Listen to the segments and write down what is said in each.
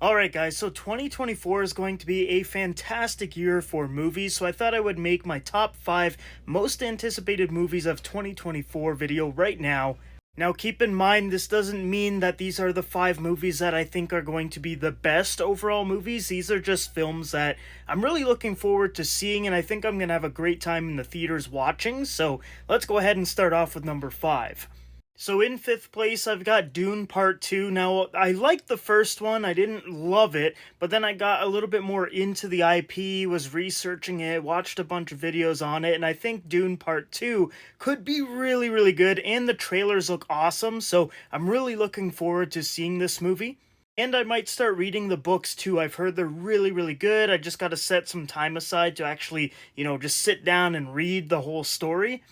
Alright guys, so 2024 is going to be a fantastic year for movies, so I thought I would make my top 5 most anticipated movies of 2024 video right now. Now keep in mind, this doesn't mean that these are the 5 movies that I think are going to be the best overall movies. These are just films that I'm really looking forward to seeing, and I think I'm going to have a great time in the theaters watching, so let's go ahead and start off with number 5. So in fifth place, I've got Dune Part 2. Now, I liked the first one. I didn't love it, but then I got a little bit more into the IP, was researching it, watched a bunch of videos on it, and I think Dune Part 2 could be really, really good, and the trailers look awesome, so I'm really looking forward to seeing this movie. And I might start reading the books too. I've heard they're really, really good. I just got to set some time aside to actually, just sit down and read the whole story.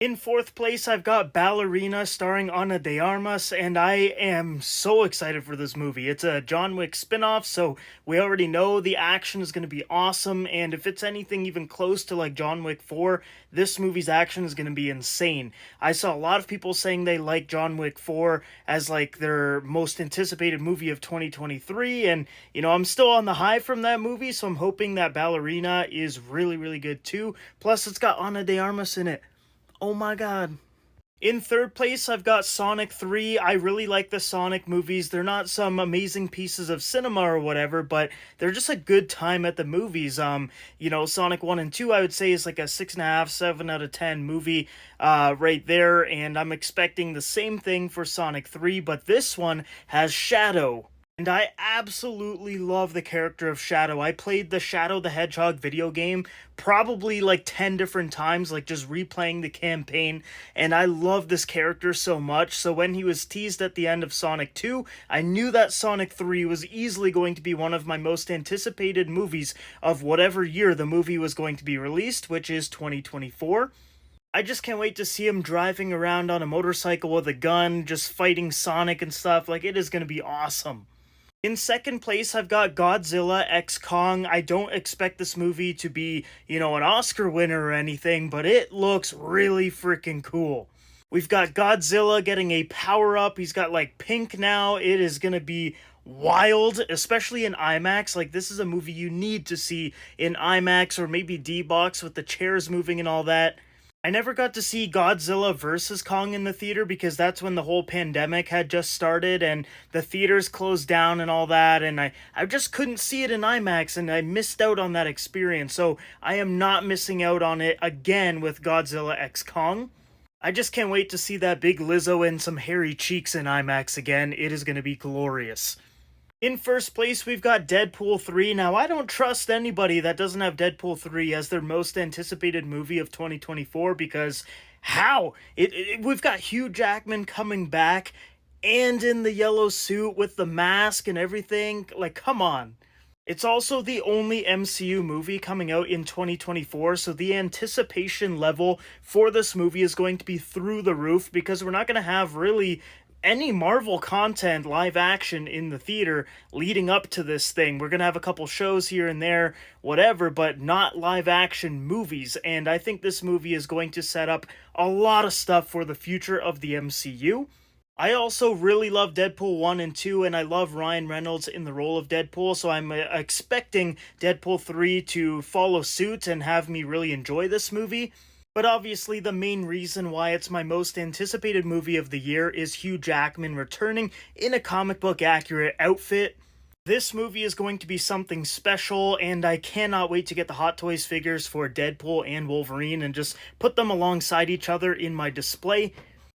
In fourth place, I've got Ballerina starring Ana de Armas, and I am so excited for this movie. It's a John Wick spinoff, so we already know the action is going to be awesome, and if it's anything even close to like John Wick 4, this movie's action is going to be insane. I saw a lot of people saying they like John Wick 4 as like their most anticipated movie of 2023, and I'm still on the high from that movie, so I'm hoping that Ballerina is really, really good too. Plus, it's got Ana de Armas in it. Oh my god. In third place, I've got Sonic 3. I really like the Sonic movies. They're not some amazing pieces of cinema or whatever, but they're just a good time at the movies. Sonic 1 and 2, I would say, is like a 6.5, 7 out of 10 movie right there, and I'm expecting the same thing for Sonic 3, but this one has Shadow. And I absolutely love the character of Shadow. I played the Shadow the Hedgehog video game probably like 10 different times, like just replaying the campaign, and I love this character so much. So when he was teased at the end of Sonic 2, I knew that Sonic 3 was easily going to be one of my most anticipated movies of whatever year the movie was going to be released, which is 2024. I just can't wait to see him driving around on a motorcycle with a gun, just fighting Sonic and stuff. Like, it is going to be awesome. In second place, I've got Godzilla X Kong. I don't expect this movie to be, an Oscar winner or anything, but it looks really freaking cool. We've got Godzilla getting a power-up. He's got, like, pink now. It is gonna be wild, especially in IMAX. Like, this is a movie you need to see in IMAX or maybe D-Box with the chairs moving and all that. I never got to see Godzilla vs. Kong in the theater because that's when the whole pandemic had just started and the theaters closed down and all that, and I just couldn't see it in IMAX, and I missed out on that experience, so I am not missing out on it again with Godzilla X Kong. I just can't wait to see that big Lizzo and some hairy cheeks in IMAX again. It is going to be glorious. In first place, we've got Deadpool 3. Now, I don't trust anybody that doesn't have Deadpool 3 as their most anticipated movie of 2024 because how? We've got Hugh Jackman coming back and in the yellow suit with the mask and everything. Like, come on. It's also the only MCU movie coming out in 2024, so the anticipation level for this movie is going to be through the roof because we're not going to have really any Marvel content live action in the theater leading up to this thing. We're going to have a couple shows here and there, whatever, but not live action movies. And I think this movie is going to set up a lot of stuff for the future of the MCU. I also really love Deadpool 1 and 2, and I love Ryan Reynolds in the role of Deadpool, so I'm expecting Deadpool 3 to follow suit and have me really enjoy this movie. But obviously the main reason why it's my most anticipated movie of the year is Hugh Jackman returning in a comic book accurate outfit. This movie is going to be something special, and I cannot wait to get the Hot Toys figures for Deadpool and Wolverine and just put them alongside each other in my display.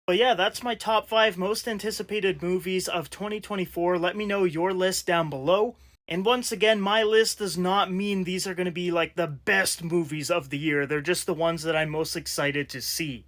But yeah, that's my top 5 most anticipated movies of 2024. Let me know your list down below. And once again, my list does not mean these are going to be like the best movies of the year. They're just the ones that I'm most excited to see.